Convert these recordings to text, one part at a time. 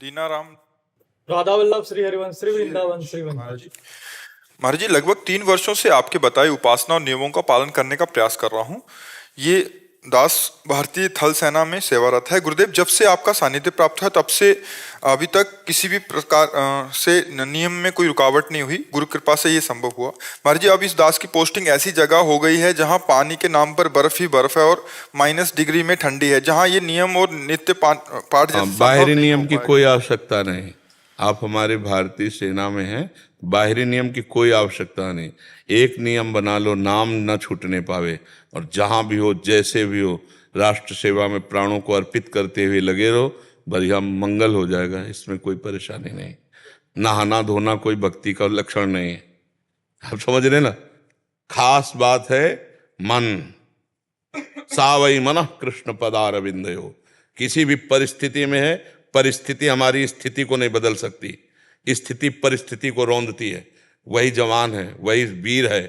दीनाराम। राधा वल्लभ श्री हरिवंश श्री वृंदावन श्री महाराज वृंदावन। जी, महाराज जी, लगभग 3 वर्षों से आपके बताए उपासना और नियमों का पालन करने का प्रयास कर रहा हूँ। ये दास भारतीय थल सेना में सेवारत है। गुरुदेव, जब से आपका सानिध्य प्राप्त हुआ तब से अभी तक किसी भी प्रकार से नियम में कोई रुकावट नहीं हुई। गुरु कृपा से ये संभव हुआ। महाराज जी, अब इस दास की पोस्टिंग ऐसी जगह हो गई है जहाँ पानी के नाम पर बर्फ ही बर्फ है और -डिग्री में ठंडी है, जहाँ ये नियम और नित्य पाठ जैसे संभव बाहरी नहीं नियम हो की पाएगा। कोई आवश्यकता नहीं। आप हमारे भारतीय सेना में हैं, बाहरी नियम की कोई आवश्यकता नहीं। एक नियम बना लो, नाम न छूटने पावे, और जहां भी हो जैसे भी हो राष्ट्र सेवा में प्राणों को अर्पित करते हुए लगे रहो, बढ़िया मंगल हो जाएगा। इसमें कोई परेशानी नहीं। नहाना धोना कोई भक्ति का लक्षण नहीं है। आप समझ रहे ना? खास बात है मन। सावई मन कृष्ण पदारविंदयो। किसी भी परिस्थिति में है, परिस्थिति हमारी स्थिति को नहीं बदल सकती, स्थिति परिस्थिति को रौंदती है। वही जवान है, वही वीर है,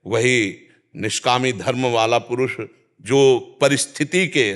वही निष्कामी धर्म वाला पुरुष जो परिस्थिति के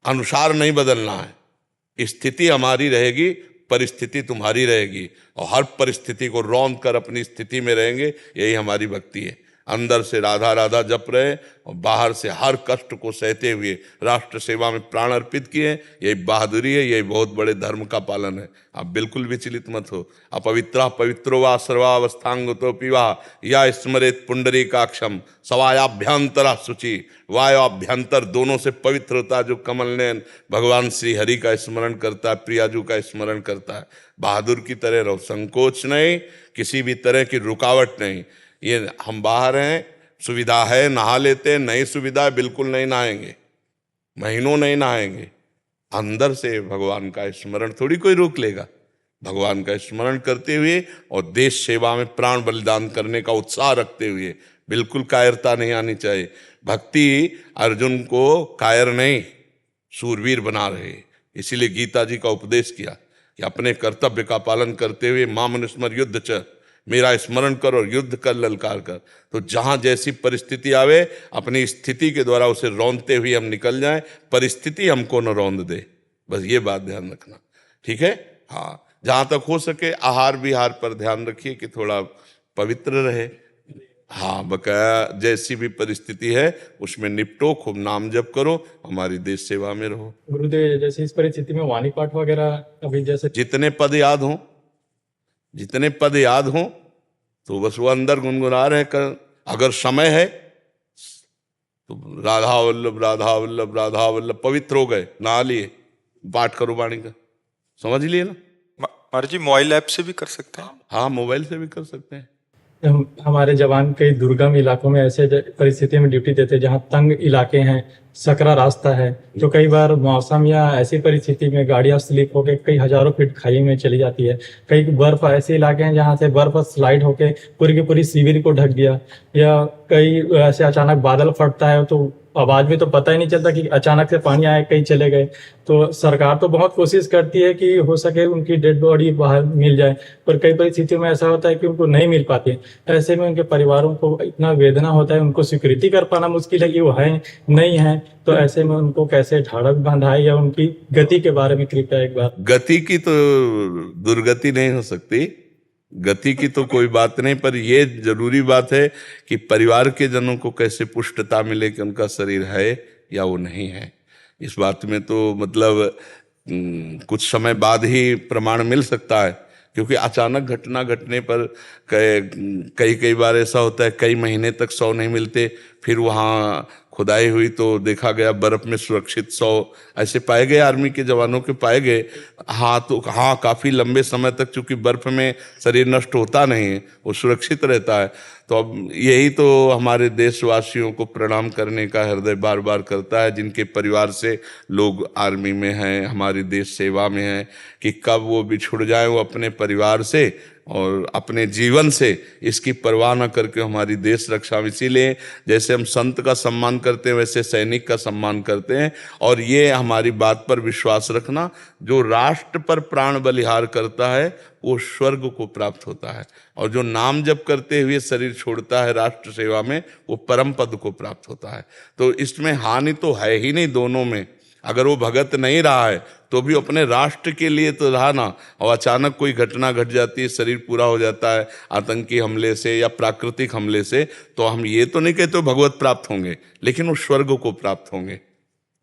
अनुसार नहीं बदलना है। स्थिति हमारी रहेगी, परिस्थिति तुम्हारी रहेगी, और हर परिस्थिति को रौंद कर अपनी स्थिति में रहेंगे। यही हमारी भक्ति है। अंदर से राधा राधा जप रहे और बाहर से हर कष्ट को सहते हुए राष्ट्र सेवा में प्राण अर्पित किए। यही बहादुरी है, यही बहुत बड़े धर्म का पालन है। आप बिल्कुल विचलित मत हो। अपवित्रा पवित्रो वा सर्वावस्थांगतो पिवा या स्मरेत पुंडरीकाक्षम सवायाभ्यंतरा शुचि। वायाभ्यंतर दोनों से पवित्र होता है जो कमल नयन भगवान श्री हरि का स्मरण करता है, प्रियाजू का स्मरण करता है। बहादुर की तरह रहो, संकोच नहीं, किसी भी तरह की रुकावट नहीं। ये हम बाहर हैं, सुविधा है नहा लेते हैं, नई सुविधा है बिल्कुल नहीं नहाएंगे, महीनों नहीं नहाएंगे। अंदर से भगवान का स्मरण थोड़ी कोई रोक लेगा। भगवान का स्मरण करते हुए और देश सेवा में प्राण बलिदान करने का उत्साह रखते हुए बिल्कुल कायरता नहीं आनी चाहिए। भक्ति अर्जुन को कायर नहीं, सूरवीर बना रहे। इसीलिए गीता जी का उपदेश किया कि अपने कर्तव्य का पालन करते हुए मामनुस्मर युद्ध च, मेरा स्मरण कर और युद्ध कर ललकार कर। तो जहां जैसी परिस्थिति आवे अपनी स्थिति के द्वारा उसे रौंदते हुए हम निकल जाएं, परिस्थिति हमको न रौंद दे। बस ये बात ध्यान रखना, ठीक है? हाँ, जहां तक हो सके आहार विहार पर ध्यान रखिए कि थोड़ा पवित्र रहे। हाँ, बकाया जैसी भी परिस्थिति है उसमें निपटो, खूब नाम जप करो, हमारी देश सेवा में रहो। गुरुदेव, जैसे इस परिस्थिति में वाणी पाठ वगैरह अभी जैसे जितने पद याद हों, जितने पद याद हों तो बस वो अंदर गुनगुना रहे कर। अगर समय है तो राधा वल्लभ राधा वल्लभ राधा वल्लभ पवित्र हो गए, नहा लिए, पाठ करो वाणी का। समझ लिए ना? महाराज जी, मोबाइल ऐप से भी कर सकते हैं? हाँ, मोबाइल से भी कर सकते हैं। हमारे जवान कई दुर्गम इलाकों में ऐसे परिस्थिति में ड्यूटी देते हैं जहाँ तंग इलाके हैं, सकरा रास्ता है, तो कई बार मौसम या ऐसी परिस्थिति में गाड़ियां स्लिप होकर कई हजारों फीट खाई में चली जाती है। कई बर्फ ऐसे इलाके हैं जहाँ से बर्फ स्लाइड होके पूरी की पूरी शिविर को ढक दिया, या कई ऐसे अचानक बादल फटता है तो आवाज में तो पता ही नहीं चलता कि अचानक से पानी आए, कहीं चले गए। तो सरकार तो बहुत कोशिश करती है कि हो सके उनकी डेड बॉडी बाहर मिल जाए, पर कई परिस्थितियों में ऐसा होता है कि उनको नहीं मिल पाती। ऐसे में उनके परिवारों को इतना वेदना होता है, उनको स्वीकृति कर पाना मुश्किल है कि वो है नहीं है। तो ऐसे में उनको कैसे ढाढ़क बंधाए, या उनकी गति के बारे में कृपया एक बार। गति की तो दुर्गति नहीं हो सकती, गति की तो कोई बात नहीं, पर यह जरूरी बात है कि परिवार के जनों को कैसे पुष्टता मिले कि उनका शरीर है या वो नहीं है। इस बात में तो मतलब कुछ समय बाद ही प्रमाण मिल सकता है, क्योंकि अचानक घटना घटने पर कई बार ऐसा होता है कई महीने तक शव नहीं मिलते। फिर वहाँ खुदाई हुई तो देखा गया बर्फ में सुरक्षित शव ऐसे पाए गए, आर्मी के जवानों के पाए गए। हाँ, तो हाँ, काफ़ी लंबे समय तक, चूंकि बर्फ में शरीर नष्ट होता नहीं है, वो सुरक्षित रहता है। तो अब यही तो हमारे देशवासियों को प्रणाम करने का हृदय बार बार करता है, जिनके परिवार से लोग आर्मी में हैं, हमारी देश सेवा में हैं, कि कब वो बिछुड़ जाए वो अपने परिवार से और अपने जीवन से, इसकी परवाह न करके हमारी देश रक्षा। इसीलिए जैसे हम संत का सम्मान करते हैं वैसे सैनिक का सम्मान करते हैं। और ये हमारी बात पर विश्वास रखना, जो राष्ट्र पर प्राण बलिहार करता है वो स्वर्ग को प्राप्त होता है, और जो नाम जप करते हुए शरीर छोड़ता है राष्ट्र सेवा में वो परम पद को प्राप्त होता है। तो इसमें हानि तो है ही नहीं दोनों में। अगर वो भगत नहीं रहा है तो भी अपने राष्ट्र के लिए तो रहा ना। और अचानक कोई घटना घट जाती है, शरीर पूरा हो जाता है आतंकी हमले से या प्राकृतिक हमले से, तो हम ये तो नहीं कहते भगवत प्राप्त होंगे, लेकिन उस स्वर्ग को प्राप्त होंगे।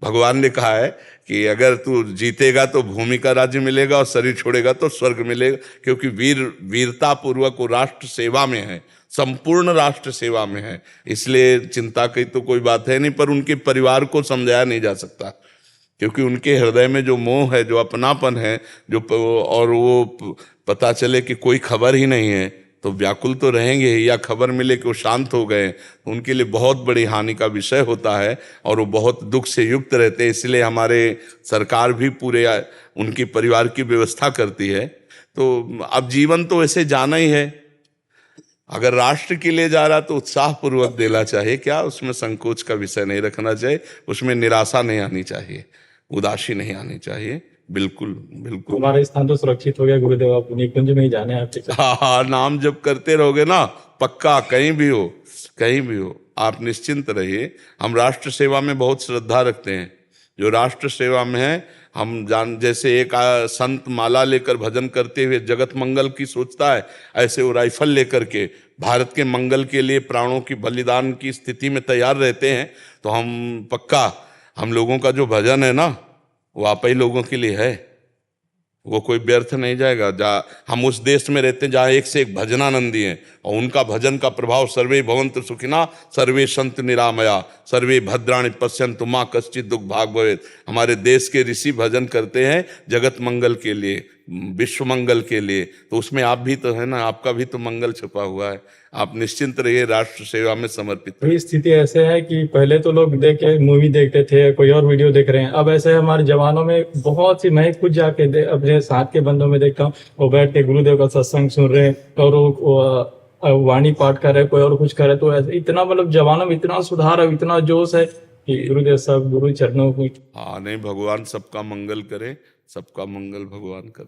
भगवान ने कहा है कि अगर तू जीतेगा तो भूमि का राज्य मिलेगा और शरीर छोड़ेगा तो स्वर्ग मिलेगा, क्योंकि वीरता पूर्वक वो राष्ट्र सेवा में है, संपूर्ण राष्ट्र सेवा में है। इसलिए चिंता की तो कोई बात है नहीं, पर उनके परिवार को समझाया नहीं जा सकता, क्योंकि उनके हृदय में जो मोह है, जो अपनापन है, जो और वो पता चले कि कोई खबर ही नहीं है तो व्याकुल तो रहेंगे ही, या खबर मिले कि वो शांत हो गए तो उनके लिए बहुत बड़ी हानि का विषय होता है और वो बहुत दुख से युक्त रहते हैं। इसलिए हमारे सरकार भी पूरे उनके परिवार की व्यवस्था करती है। तो अब जीवन तो वैसे जाना ही है, अगर राष्ट्र के लिए जा रहा तो उत्साहपूर्वक देना चाहिए, क्या उसमें संकोच का विषय नहीं रखना चाहिए, उसमें निराशा नहीं आनी चाहिए, उदासी नहीं आनी चाहिए। बिल्कुल बिल्कुल। हमारा स्थान तो सुरक्षित हो गया गुरुदेव, आप निकुंज में ही जाने हैं आपके। हाँ, नाम जब करते रहोगे ना, पक्का कहीं भी हो, कहीं भी हो, आप निश्चिंत रहिए। हम राष्ट्र सेवा में बहुत श्रद्धा रखते हैं। जो राष्ट्र सेवा में है, हम जैसे एक संत माला लेकर भजन करते हुए जगत मंगल की सोचता है, ऐसे वो राइफल लेकर के भारत के मंगल के लिए प्राणों की बलिदान की स्थिति में तैयार रहते हैं। तो हम पक्का, हम लोगों का जो भजन है ना, वो आप ही लोगों के लिए है, वो कोई व्यर्थ नहीं जाएगा। जहाँ हम उस देश में रहते हैं जहाँ एक से एक भजनानंदी हैं, और उनका भजन का प्रभाव सर्वे भवन्तु सुखिना सर्वे सन्तु निरामया सर्वे भद्राणि पश्यन्तु मा कश्चित् दुःख भाग् भवेत्। हमारे देश के ऋषि भजन करते हैं जगत मंगल के लिए, विश्व मंगल के लिए, तो उसमें आप भी तो है ना, आपका भी तो मंगल छुपा हुआ है। आप निश्चिंत रहिए, राष्ट्र सेवा में समर्पित। तो स्थिति ऐसे है कि पहले तो लोग मूवी देखते थे, कोई और वीडियो देख रहे हैं, अब ऐसे हमारे जवानों में बहुत सी, मैं खुद जाके अपने साथ के बंदों में देखता हूँ, वो बैठ के गुरुदेव का सत्संग सुन रहे हैं और वो वाणी पाठ कर रहे, कोई और कुछ कर रहे। तो ऐसे इतना मतलब जवानों में इतना सुधार है, इतना जोश है कि गुरुदेव सब गुरु चरणों को। हाँ नहीं, भगवान सबका मंगल करे, सबका मंगल भगवान करे।